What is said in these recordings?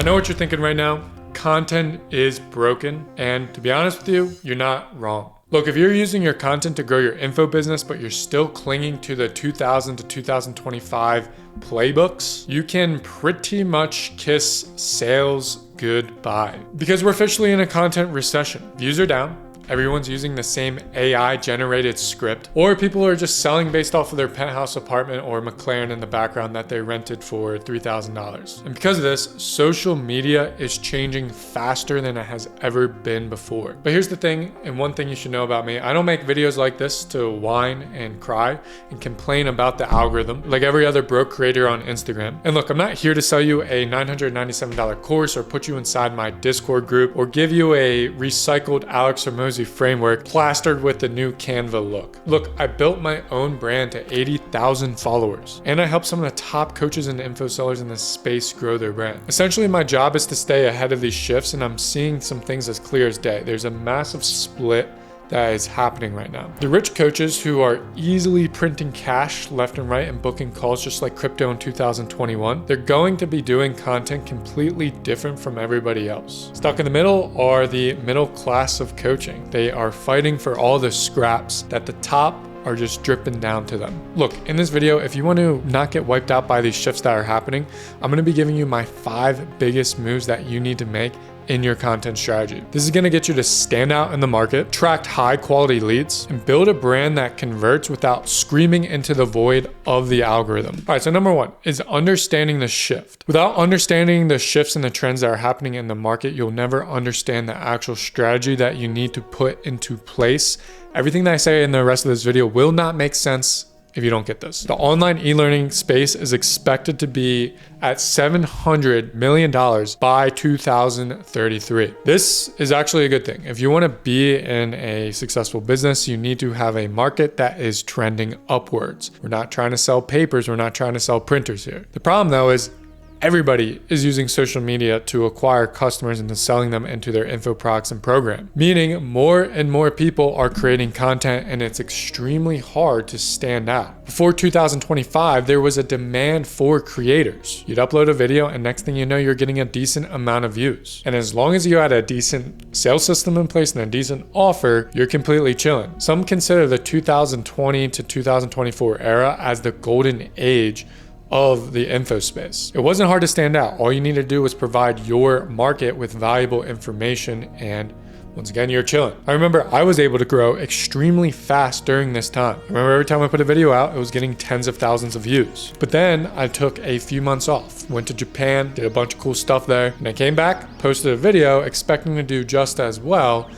know what you're thinking right now. Content is broken, and to be honest with you, you're not wrong. Look, if you're using your content to grow your info business, but you're still clinging to the 2000 to 2025 playbooks, you can pretty much kiss sales goodbye. Because we're officially in a content recession. Views are down. Everyone's using the same AI generated script, or people are just selling based off of their penthouse apartment or McLaren in the background that they rented for $3,000. And because of this, social media is changing faster than it has ever been before. But here's the thing, and one thing you should know about me, I don't make videos like this to whine and cry and complain about the algorithm like every other broke creator on Instagram. And look, I'm not here to sell you a $997 course or put you inside my Discord group or give you a recycled Alex Hormozi framework plastered with the new Canva look. Look, I built my own brand to 80,000 followers, and I help some of the top coaches and info sellers in this space grow their brand. Essentially, my job is to stay ahead of these shifts, and I'm seeing some things as clear as day. There's a massive split that is happening right now. The rich coaches who are easily printing cash left and right and booking calls just like crypto in 2021, they're going to be doing content completely different from everybody else. Stuck in the middle are the middle class of coaching. They are fighting for all the scraps that the top are just dripping down to them. Look, in this video, if you want to not get wiped out by these shifts that are happening, I'm going to be giving you my 5 biggest moves that you need to make in your content strategy. This is gonna get you to stand out in the market, attract high quality leads, and build a brand that converts without screaming into the void of the algorithm. All right, so number 1 is understanding the shift. Without understanding the shifts and the trends that are happening in the market, you'll never understand the actual strategy that you need to put into place. Everything that I say in the rest of this video will not make sense if you don't get this. The online e-learning space is expected to be at $700 million by 2033. This is actually a good thing. If you want to be in a successful business, you need to have a market that is trending upwards. We're not trying to sell papers. We're not trying to sell printers here. The problem though is everybody is using social media to acquire customers and to selling them into their info products and program. Meaning more and more people are creating content and it's extremely hard to stand out. Before 2025, there was a demand for creators. You'd upload a video and next thing you know, you're getting a decent amount of views. And as long as you had a decent sales system in place and a decent offer, you're completely chilling. Some consider the 2020 to 2024 era as the golden age of the info space. It wasn't hard to stand out. All you need to do was provide your market with valuable information, and once again, you're chilling. I remember I was able to grow extremely fast during this time. I remember every time I put a video out, it was getting tens of thousands of views. But then I took a few months off, went to Japan, did a bunch of cool stuff there, and I came back, posted a video expecting to do just as well,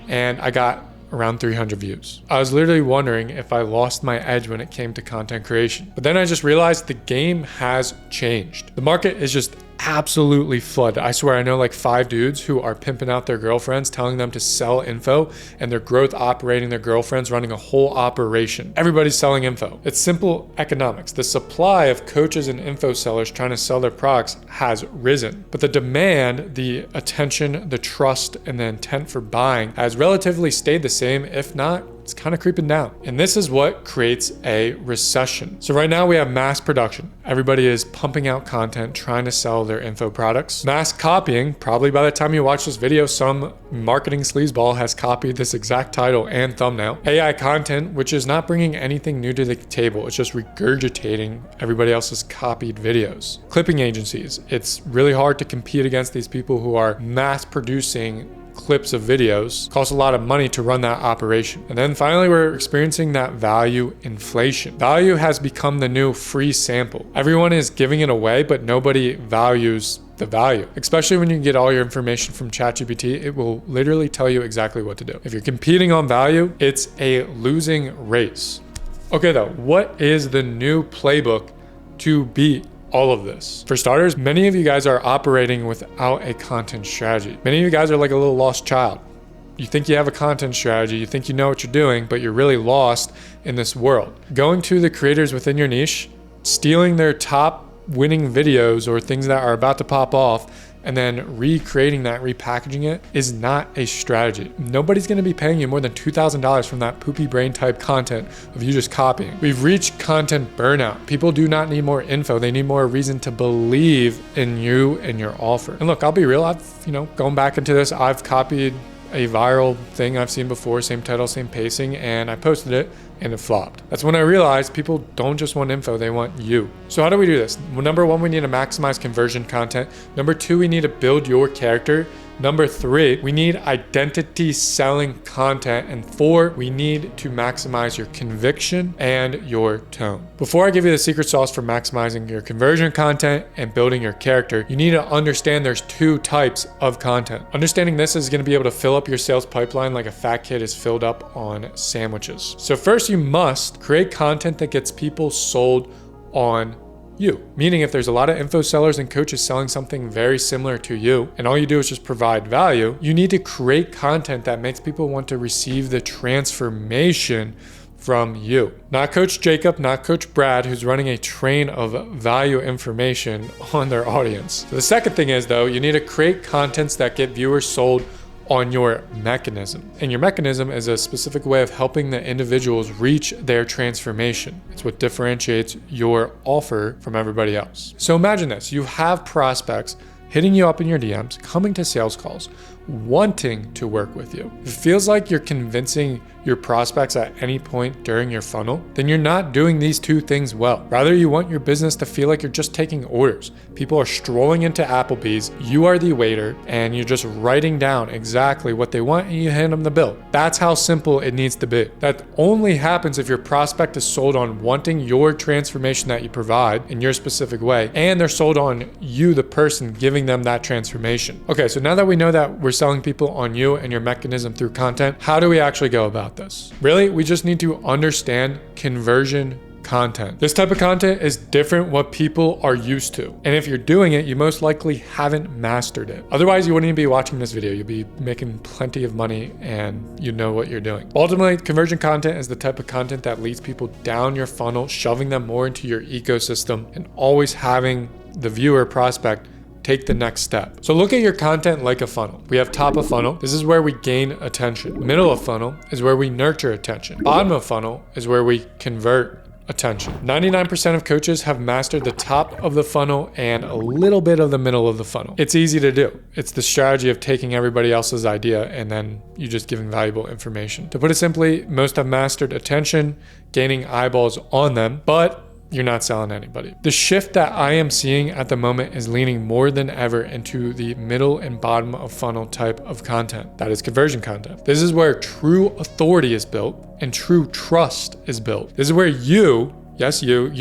and I got around 300 views. I was literally wondering if I lost my edge when it came to content creation. But then I just realized the game has changed. The market is just absolutely flooded. I swear I know like 5 dudes who are pimping out their girlfriends, telling them to sell info, and their growth operating their girlfriends, running a whole operation. Everybody's selling info. It's simple economics. The supply of coaches and info sellers trying to sell their products has risen, but the demand, the attention, the trust, and the intent for buying has relatively stayed the same, if not it's kind of creeping down. And this is what creates a recession. So right now we have mass production. Everybody is pumping out content, trying to sell their info products. Mass copying, probably by the time you watch this video, some marketing sleazeball has copied this exact title and thumbnail. AI content, which is not bringing anything new to the table. It's just regurgitating everybody else's copied videos. Clipping agencies. It's really hard to compete against these people who are mass producing clips of videos. Costs a lot of money to run that operation. And then finally, we're experiencing that value inflation. Value has become the new free sample. Everyone is giving it away, but nobody values the value, especially when you can get all your information from ChatGPT. It will literally tell you exactly what to do. If you're competing on value, it's a losing race. Okay though, what is the new playbook to beat all of this? For starters, many of you guys are operating without a content strategy. Many of you guys are like a little lost child. You think you have a content strategy, you think you know what you're doing, but you're really lost in this world. Going to the creators within your niche, stealing their top winning videos or things that are about to pop off, and then recreating that, repackaging it is not a strategy. Nobody's going to be paying you more than $2,000 from that poopy brain type content of you just copying. We've reached content burnout. People do not need more info. They need more reason to believe in you and your offer. And look, I'll be real. I've, going back into this, I've copied a viral thing I've seen before, same title, same pacing, and I posted it and it flopped. That's when I realized people don't just want info, they want you. So how do we do this? Well, number one, we need to maximize conversion content. Number two, we need to build your character. Number three, we need identity selling content. And four, we need to maximize your conviction and your tone. Before I give you the secret sauce for maximizing your conversion content and building your character, you need to understand there's two types of content. Understanding this is going to be able to fill up your sales pipeline like a fat kid is filled up on sandwiches. So first, you must create content that gets people sold on you. Meaning if there's a lot of info sellers and coaches selling something very similar to you, and all you do is just provide value, you need to create content that makes people want to receive the transformation from you. Not Coach Jacob, not Coach Brad, who's running a train of value information on their audience. So the second thing is, though, you need to create contents that get viewers sold on your mechanism. And your mechanism is a specific way of helping the individuals reach their transformation. It's what differentiates your offer from everybody else. So imagine this, you have prospects hitting you up in your DMs, coming to sales calls, wanting to work with you. If it feels like you're convincing your prospects at any point during your funnel, then you're not doing these two things well. Rather, you want your business to feel like you're just taking orders. People are strolling into Applebee's, you are the waiter, and you're just writing down exactly what they want and you hand them the bill. That's how simple it needs to be. That only happens if your prospect is sold on wanting your transformation that you provide in your specific way, and they're sold on you, the person giving them that transformation. Okay, so now that we know that we're selling people on you and your mechanism through content, how do we actually go about this? Really, we just need to understand conversion content. This type of content is different what people are used to. And if you're doing it, you most likely haven't mastered it. Otherwise, you wouldn't even be watching this video. You'd be making plenty of money and you know what you're doing. Ultimately, conversion content is the type of content that leads people down your funnel, shoving them more into your ecosystem and always having the viewer prospect take the next step. So look at your content like a funnel. We have top of funnel. This is where we gain attention. Middle of funnel is where we nurture attention. Bottom of funnel is where we convert attention. 99% of coaches have mastered the top of the funnel and a little bit of the middle of the funnel. It's easy to do. It's the strategy of taking everybody else's idea and then you just giving valuable information. To put it simply, most have mastered attention, gaining eyeballs on them, but you're not selling anybody. The shift that I am seeing at the moment is leaning more than ever into the middle and bottom of funnel type of content. That is conversion content. This is where true authority is built and true trust is built. This is where you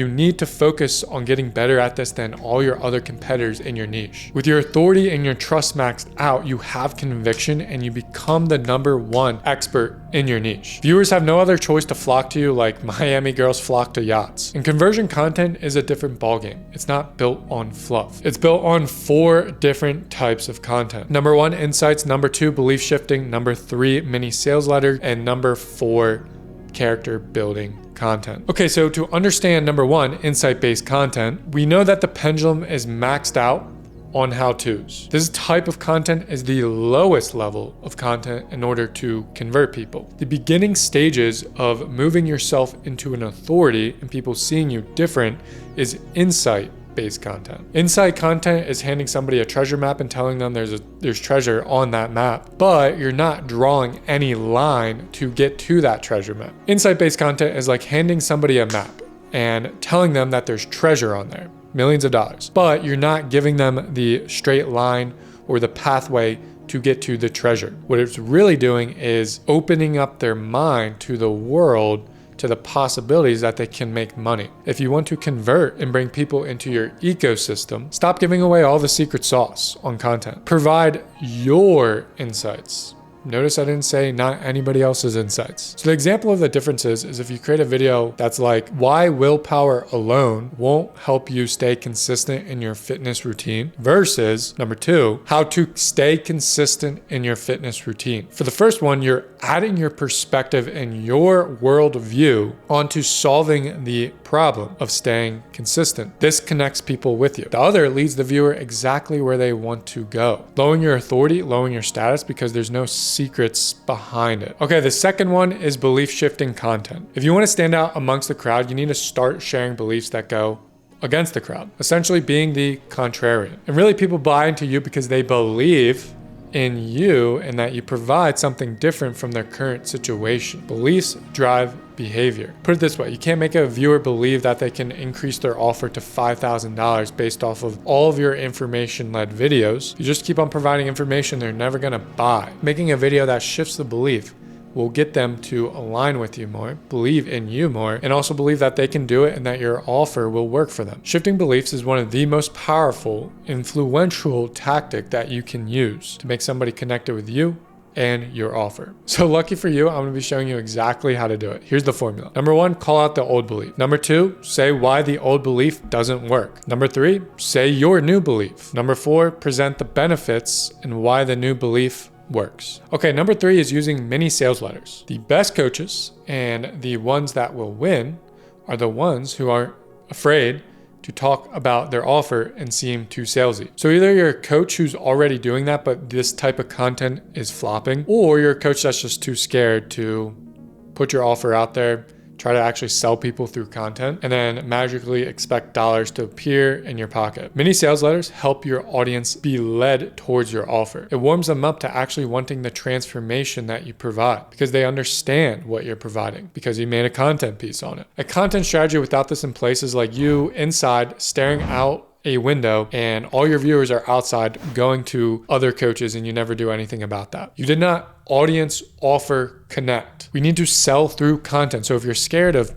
need to focus on getting better at this than all your other competitors in your niche. With your authority and your trust maxed out, you have conviction and you become the #1 expert in your niche. Viewers have no other choice to flock to you like Miami girls flock to yachts. And conversion content is a different ballgame. It's not built on fluff. It's built on 4 different types of content. Number 1, insights. Number 2, belief shifting. Number 3, mini sales letter. And number 4, character building content. Okay, so to understand number 1, insight-based content, we know that the pendulum is maxed out on how-tos. This type of content is the lowest level of content in order to convert people. The beginning stages of moving yourself into an authority and people seeing you different is insight-based content. Insight content is handing somebody a treasure map and telling them there's treasure on that map, but you're not drawing any line to get to that treasure map. Insight-based content is like handing somebody a map and telling them that there's treasure on there, millions of dollars, but you're not giving them the straight line or the pathway to get to the treasure. What it's really doing is opening up their mind to the world, to the possibilities that they can make money. If you want to convert and bring people into your ecosystem, stop giving away all the secret sauce on content. Provide your insights. Notice I didn't say not anybody else's insights. So the example of the differences is if you create a video that's like why willpower alone won't help you stay consistent in your fitness routine versus number 2, how to stay consistent in your fitness routine. For the first one, you're adding your perspective and your worldview onto solving the problem of staying consistent. This connects people with you. The other leads the viewer exactly where they want to go. Lowering your authority, lowering your status because there's no secrets behind it. Okay, the second one is belief shifting content. If you want to stand out amongst the crowd, you need to start sharing beliefs that go against the crowd, essentially being the contrarian. And really people buy into you because they believe in you and that you provide something different from their current situation. Beliefs drive behavior. Put it this way, you can't make a viewer believe that they can increase their offer to $5,000 based off of all of your information-led videos. You just keep on providing information they're never gonna buy. Making a video that shifts the belief will get them to align with you more, believe in you more, and also believe that they can do it and that your offer will work for them. Shifting beliefs is one of the most powerful, influential tactic that you can use to make somebody connected with you and your offer. So lucky for you, I'm gonna be showing you exactly how to do it. Here's the formula. Number 1, call out the old belief. Number 2, say why the old belief doesn't work. Number 3, say your new belief. Number 4, present the benefits and why the new belief works. Okay, number 3 is using mini sales letters. The best coaches and the ones that will win are the ones who aren't afraid to talk about their offer and seem too salesy. So either you're a coach who's already doing that, but this type of content is flopping, or you're a coach that's just too scared to put your offer out there, try to actually sell people through content, and then magically expect dollars to appear in your pocket. Mini sales letters help your audience be led towards your offer. It warms them up to actually wanting the transformation that you provide because they understand what you're providing because you made a content piece on it. A content strategy without this in place is like you inside staring out a window and all your viewers are outside going to other coaches and you never do anything about that. You did not audience, offer, connect. We need to sell through content. So if you're scared of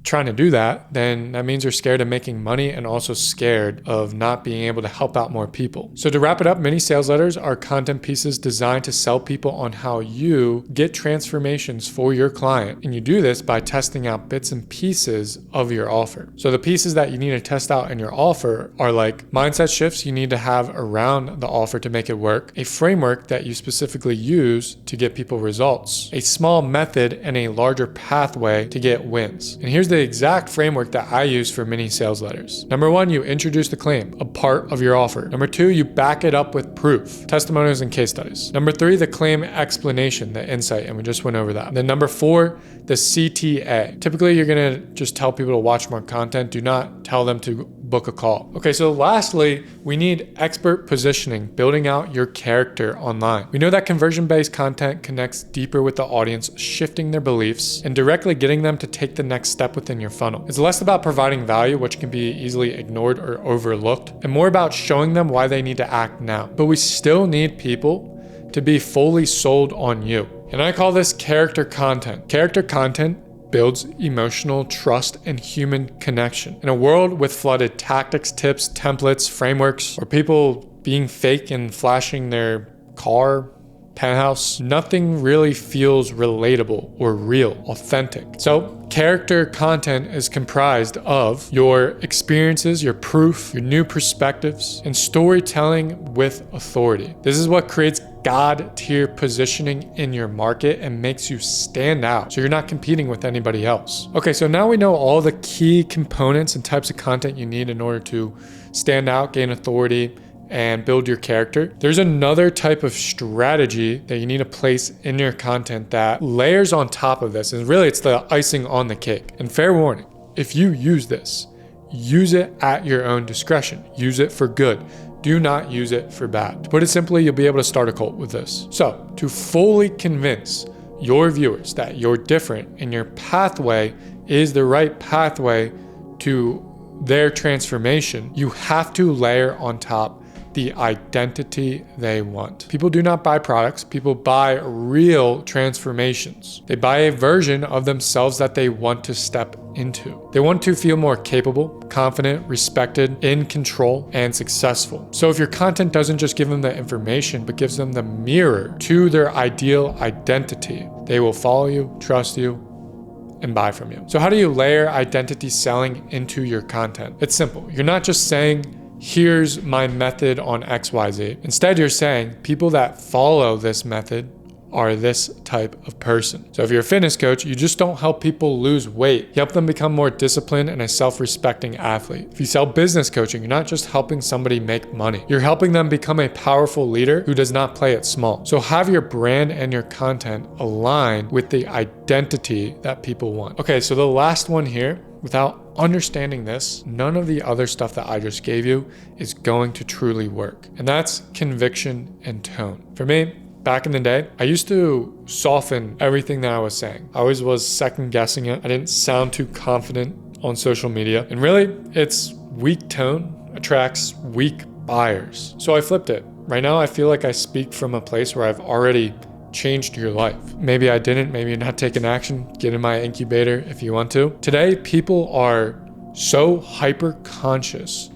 trying to do that, then that means you're scared of making money and also scared of not being able to help out more people. So to wrap it up, mini sales letters are content pieces designed to sell people on how you get transformations for your client. And you do this by testing out bits and pieces of your offer. So the pieces that you need to test out in your offer are like mindset shifts you need to have around the offer to make it work, a framework that you specifically use to get people results, a small method and a larger pathway to get wins. And here's the exact framework that I use for mini sales letters. Number 1, you introduce the claim, a part of your offer. Number 2, you back it up with proof, testimonials and case studies. Number 3, the claim explanation, the insight, and we just went over that. Then number 4, the CTA. Typically, you're gonna just tell people to watch more content. Do not tell them to book a call. Okay, so lastly, we need expert positioning, building out your character online. We know that conversion-based content connects deeper with the audience, shifting their beliefs and directly getting them to take the next step within your funnel. It's less about providing value, which can be easily ignored or overlooked, and more about showing them why they need to act now. But we still need people to be fully sold on you. And I call this character content. Character content builds emotional trust and human connection. In a world with flooded tactics, tips, templates, frameworks, or people being fake and flashing their car, penthouse, nothing really feels relatable or real, authentic. So character content is comprised of your experiences, your proof, your new perspectives, and storytelling with authority. This is what creates God-tier positioning in your market and makes you stand out so you're not competing with anybody else. Okay, so now we know all the key components and types of content you need in order to stand out, gain authority, and build your character. There's another type of strategy that you need to place in your content that layers on top of this, and really it's the icing on the cake. And fair warning, if you use this, use it at your own discretion. Use it for good. Do not use it for bad. To put it simply, you'll be able to start a cult with this. So to fully convince your viewers that you're different and your pathway is the right pathway to their transformation, you have to layer on top the identity they want. People do not buy products. People buy real transformations. They buy a version of themselves that they want to step into. They want to feel more capable, confident, respected, in control, and successful. So if your content doesn't just give them the information, but gives them the mirror to their ideal identity, they will follow you, trust you, and buy from you. So how do you layer identity selling into your content? It's simple. You're not just saying, here's my method on XYZ. Instead, you're saying people that follow this method are this type of person. So if you're a fitness coach, you just don't help people lose weight. You help them become more disciplined and a self-respecting athlete. If you sell business coaching, you're not just helping somebody make money. You're helping them become a powerful leader who does not play it small. So have your brand and your content align with the identity that people want. Okay, so the last one here, without understanding this, none of the other stuff that I just gave you is going to truly work. And that's conviction and tone. For me, back in the day, I used to soften everything that I was saying. I always was second guessing it. I didn't sound too confident on social media. And really, it's weak tone attracts weak buyers. So I flipped it. Right now, I feel like I speak from a place where I've already changed your life. Maybe I didn't, maybe you're not taking action. Get in my incubator if you want to. Today, people are so hyper conscious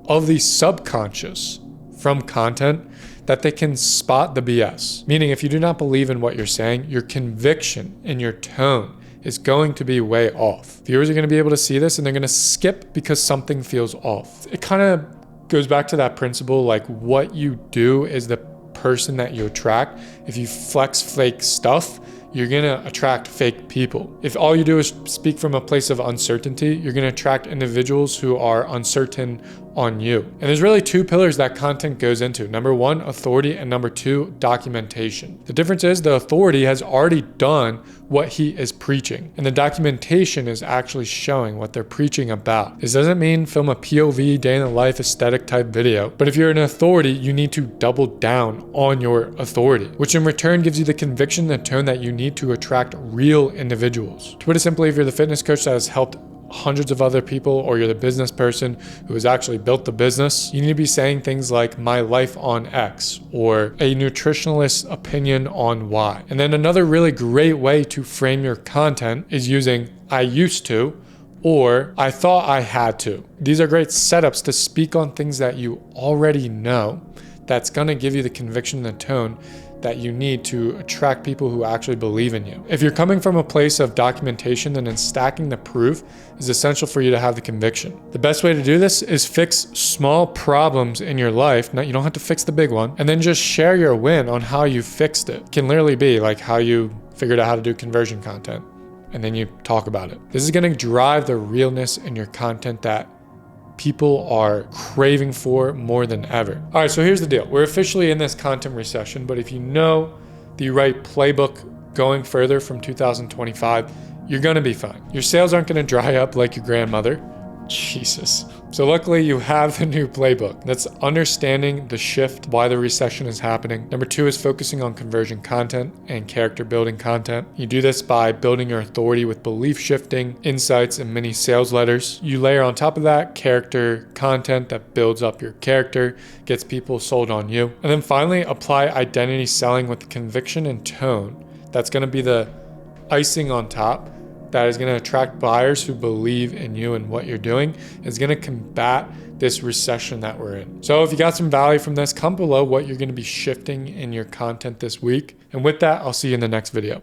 of the subconscious from content that they can spot the BS. Meaning, if you do not believe in what you're saying, your conviction and your tone is going to be way off. Viewers are going to be able to see this and they're going to skip because something feels off. It kind of goes back to that principle, like what you do is the person that you attract. If you flex fake stuff, you're going to attract fake people. If all you do is speak from a place of uncertainty, you're going to attract individuals who are uncertain on you. And there's really two pillars that content goes into. Number one, authority, and number two, documentation. The difference is the authority has already done what he is preaching, and the documentation is actually showing what they're preaching about. This doesn't mean film a POV, day in the life aesthetic type video, but if you're an authority, you need to double down on your authority, which in return gives you the conviction and tone that you need to attract real individuals. To put it simply, if you're the fitness coach that has helped hundreds of other people, or you're the business person who has actually built the business, you need to be saying things like my life on X or a nutritionalist's opinion on Y. And then another really great way to frame your content is using I used to or I thought I had to. These are great setups to speak on things that you already know. That's going to give you the conviction and the tone that you need to attract people who actually believe in you. If you're coming from a place of documentation, then stacking the proof is essential for you to have the conviction. The best way to do this is fix small problems in your life. Now, you don't have to fix the big one, and then just share your win on how you fixed it. It can literally be like how you figured out how to do conversion content, and then you talk about it. This is going to drive the realness in your content that people are craving for more than ever. All right, so here's the deal. We're officially in this content recession, but if you know the right playbook going further from 2025, you're gonna be fine. Your sales aren't gonna dry up like your grandmother. Jesus. So luckily you have the new playbook. That's understanding the shift, why the recession is happening. Number two is focusing on conversion content and character building content. You do this by building your authority with belief shifting, insights, and mini sales letters. You layer on top of that character content that builds up your character, gets people sold on you. And then finally, apply identity selling with the conviction and tone. That's gonna be the icing on top that is going to attract buyers who believe in you and what you're doing. Is going to combat this recession that we're in. So if you got some value from this, comment below what you're going to be shifting in your content this week. And with that, I'll see you in the next video.